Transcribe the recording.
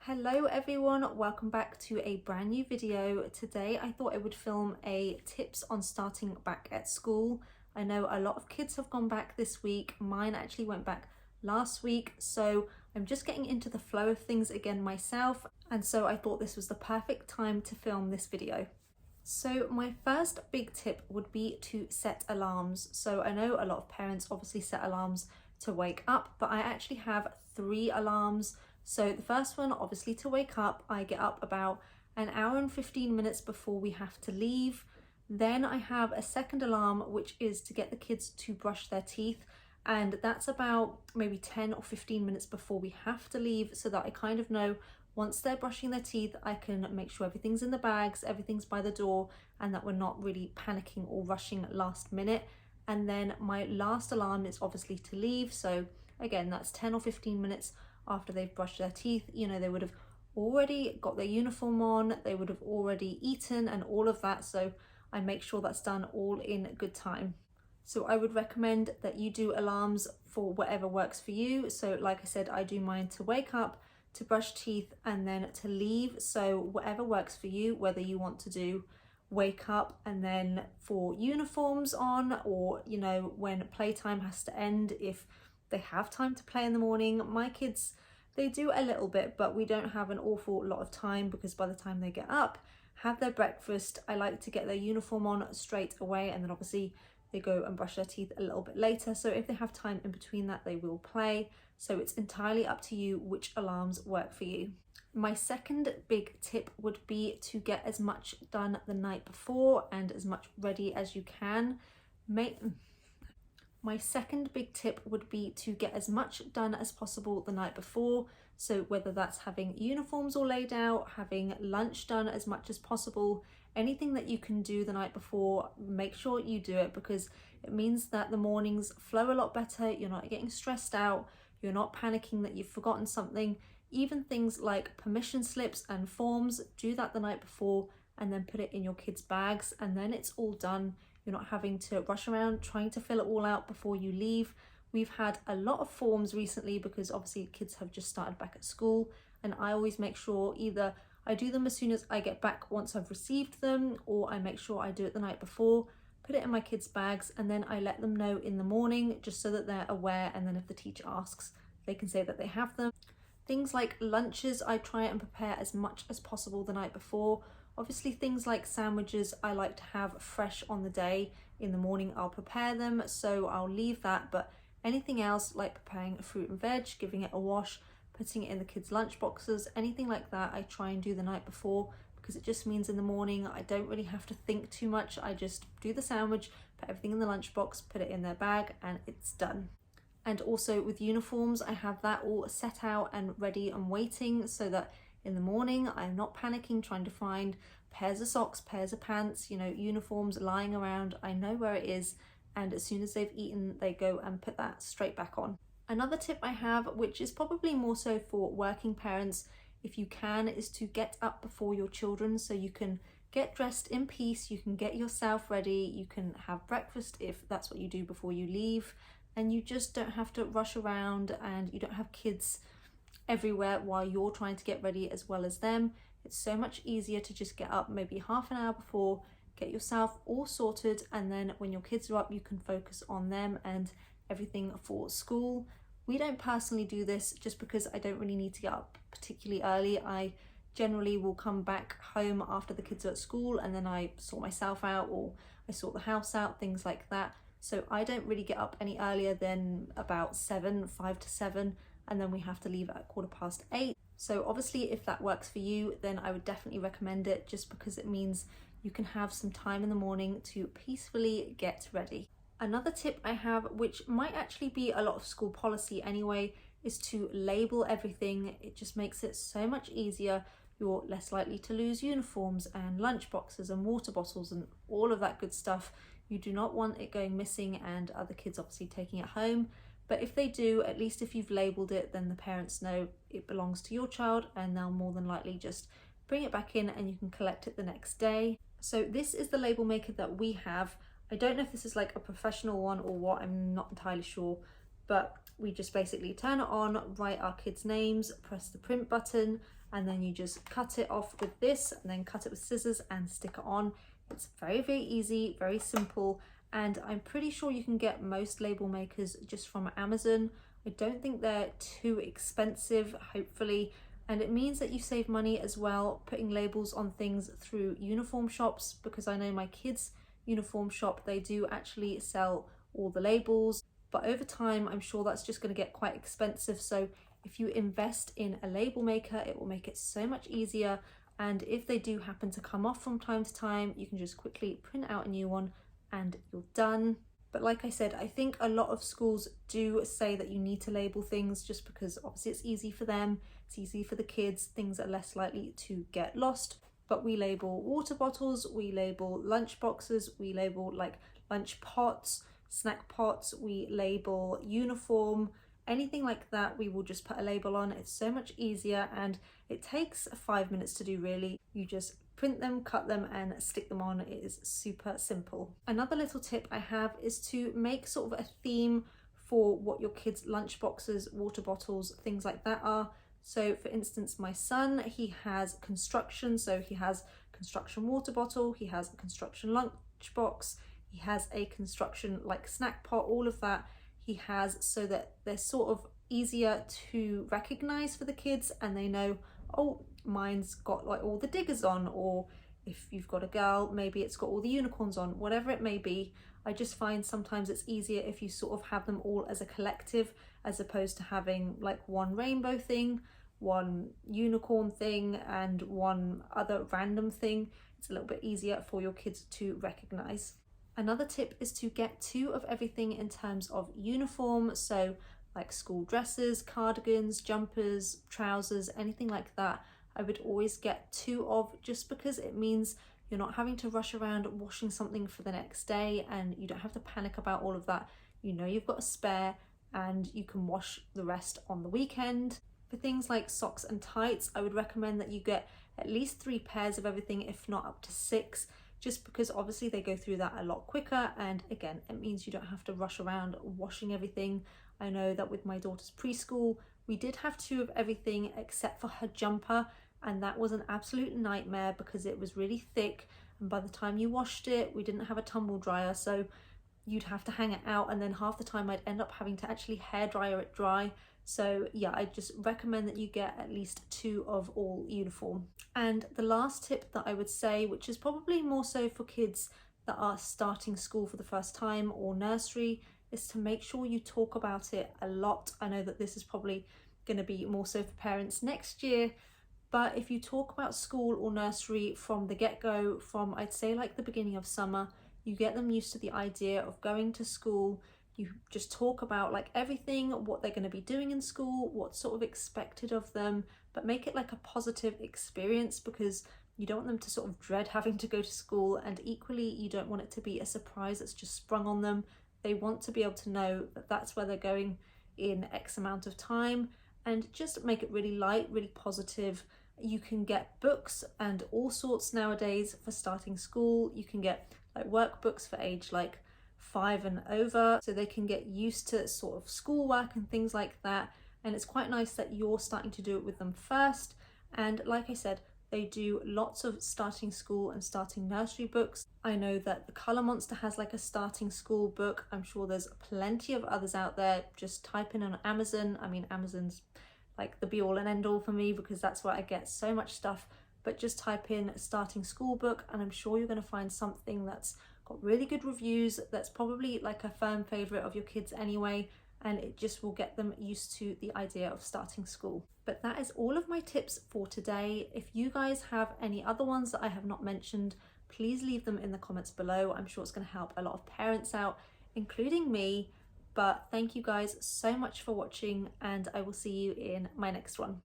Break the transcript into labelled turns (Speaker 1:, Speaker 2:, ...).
Speaker 1: Hello everyone, welcome back to a brand new video. Today I thought I would film a tips on starting back at school. I know a lot of kids have gone back this week. Mine actually went back last week, so I'm just getting into the flow of things again myself, and so I thought this was the perfect time to film this video. So my first big tip would be to set alarms. So I know a lot of parents obviously set alarms to wake up, but I actually have 3 alarms. So the first one, obviously to wake up, I get up about an hour and 15 minutes before we have to leave. Then I have a second alarm, which is to get the kids to brush their teeth. And that's about maybe 10 or 15 minutes before we have to leave, so that I kind of know once they're brushing their teeth, I can make sure everything's in the bags, everything's by the door, and that we're not really panicking or rushing last minute. And then my last alarm is obviously to leave. So again, that's 10 or 15 minutes after they've brushed their teeth. You know, they would have already got their uniform on, they would have already eaten and all of that. So I make sure that's done all in good time. So I would recommend that you do alarms for whatever works for you. So like I said, I do mine to wake up, to brush teeth, and then to leave. So whatever works for you, whether you want to do wake up and then for uniforms on, or you know, when playtime has to end, if they have time to play in the morning. My kids, they do a little bit, but we don't have an awful lot of time, because by the time they get up, have their breakfast, I like to get their uniform on straight away, and then obviously they go and brush their teeth a little bit later. So if they have time in between that, they will play. So it's entirely up to you which alarms work for you. My second big tip would be to get as much done the night before and as much ready as you can. My second big tip would be to get as much done as possible the night before. So whether that's having uniforms all laid out, having lunch done as much as possible, anything that you can do the night before, make sure you do it, because it means that the mornings flow a lot better. You're not getting stressed out, you're not panicking that you've forgotten something. Even things like permission slips and forms, do that the night before and then put it in your kids' bags, and then it's all done. You're not having to rush around trying to fill it all out before you leave. We've had a lot of forms recently because obviously kids have just started back at school, and I always make sure either I do them as soon as I get back once I've received them, or I make sure I do it the night before, put it in my kids' bags, and then I let them know in the morning just so that they're aware, and then if the teacher asks, they can say that they have them. Things like lunches, I try and prepare as much as possible the night before. Obviously things like sandwiches I like to have fresh on the day. In the morning I'll prepare them, so I'll leave that, but anything else like preparing fruit and veg, giving it a wash, putting it in the kids' lunch boxes, anything like that I try and do the night before, because it just means in the morning I don't really have to think too much. I just do the sandwich, put everything in the lunchbox, put it in their bag, and it's done. And also with uniforms, I have that all set out and ready and waiting, so that in the morning I'm not panicking trying to find pairs of socks, pairs of pants, you know, uniforms lying around. I know where it is, and as soon as they've eaten, they go and put that straight back on. Another tip I have, which is probably more so for working parents, if you can, is to get up before your children, so you can get dressed in peace, you can get yourself ready, you can have breakfast if that's what you do before you leave, and you just don't have to rush around, and you don't have kids everywhere while you're trying to get ready as well as them. It's so much easier to just get up maybe half an hour before, get yourself all sorted, and then when your kids are up, you can focus on them and everything for school. We don't personally do this just because I don't really need to get up particularly early. I generally will come back home after the kids are at school, and then I sort myself out, or I sort the house out, things like that. So I don't really get up any earlier than about 5 to 7, and then we have to leave at 8:15. So obviously if that works for you, then I would definitely recommend it, just because it means you can have some time in the morning to peacefully get ready. Another tip I have, which might actually be a lot of school policy anyway, is to label everything. It just makes it so much easier. You're less likely to lose uniforms and lunch boxes and water bottles and all of that good stuff. You do not want it going missing and other kids obviously taking it home. But if they do, at least if you've labelled it, then the parents know it belongs to your child, and they'll more than likely just bring it back in and you can collect it the next day. So this is the label maker that we have. I don't know if this is like a professional one or what, I'm not entirely sure, but we just basically turn it on, write our kids' names, press the print button, and then you just cut it off with this and then cut it with scissors and stick it on. It's very, very easy, very simple, and I'm pretty sure you can get most label makers just from Amazon. I don't think they're too expensive, hopefully, and it means that you save money as well putting labels on things through uniform shops, because I know my kids' uniform shop, they do actually sell all the labels, but over time I'm sure that's just going to get quite expensive. So if you invest in a label maker, it will make it so much easier, and if they do happen to come off from time to time, you can just quickly print out a new one and you're done. But like I said, I think a lot of schools do say that you need to label things just because obviously it's easy for them, it's easy for the kids, things are less likely to get lost. But we label water bottles, we label lunch boxes, we label like lunch pots, snack pots, we label uniform, anything like that we will just put a label on. It's so much easier and it takes 5 minutes to do really. You just print them, cut them and stick them on. It is super simple. Another little tip I have is to make sort of a theme for what your kids' lunch boxes, water bottles, things like that are. So for instance, my son, he has construction, so he has construction water bottle, he has a construction lunch box, he has a construction like snack pot, all of that he has, so that they're sort of easier to recognize for the kids and they know, oh, mine's got like all the diggers on, or if you've got a girl, maybe it's got all the unicorns on, whatever it may be. I just find sometimes it's easier if you sort of have them all as a collective, as opposed to having like one rainbow thing, one unicorn thing and one other random thing. It's a little bit easier for your kids to recognize. Another tip is to get 2 of everything in terms of uniform, so like school dresses, cardigans, jumpers, trousers, anything like that. I would always get 2 of, just because it means you're not having to rush around washing something for the next day and you don't have to panic about all of that. You know you've got a spare and you can wash the rest on the weekend. For things like socks and tights, I would recommend that you get at least 3 pairs of everything, if not up to 6, just because obviously they go through that a lot quicker, and again, it means you don't have to rush around washing everything. I know that with my daughter's preschool, we did have 2 of everything except for her jumper, and that was an absolute nightmare because it was really thick, and by the time you washed it, we didn't have a tumble dryer, so you'd have to hang it out, and then half the time I'd end up having to actually hairdryer it dry. So yeah, I just recommend that you get at least 2 of all uniform. And the last tip that I would say, which is probably more so for kids that are starting school for the first time or nursery, is to make sure you talk about it a lot. I know that this is probably going to be more so for parents next year, but if you talk about school or nursery from the get-go, from I'd say like the beginning of summer, you get them used to the idea of going to school. You just talk about like everything, what they're going to be doing in school, what's sort of expected of them, but make it like a positive experience, because you don't want them to sort of dread having to go to school, and equally you don't want it to be a surprise that's just sprung on them. They want to be able to know that that's where they're going in X amount of time, and just make it really light, really positive. You can get books and all sorts nowadays for starting school. You can get like workbooks for age like 5 and over, so they can get used to sort of schoolwork and things like that. And it's quite nice that you're starting to do it with them first. And like I said, they do lots of starting school and starting nursery books. I know that the Colour Monster has like a starting school book. I'm sure there's plenty of others out there. Just type in on Amazon. I mean, Amazon's like the be all and end all for me because that's where I get so much stuff. But just type in starting school book and I'm sure you're going to find something that's got really good reviews, that's probably like a firm favourite of your kids anyway, and it just will get them used to the idea of starting school. But that is all of my tips for today. If you guys have any other ones that I have not mentioned, please leave them in the comments below. I'm sure it's going to help a lot of parents out, including me. But thank you guys so much for watching, and I will see you in my next one.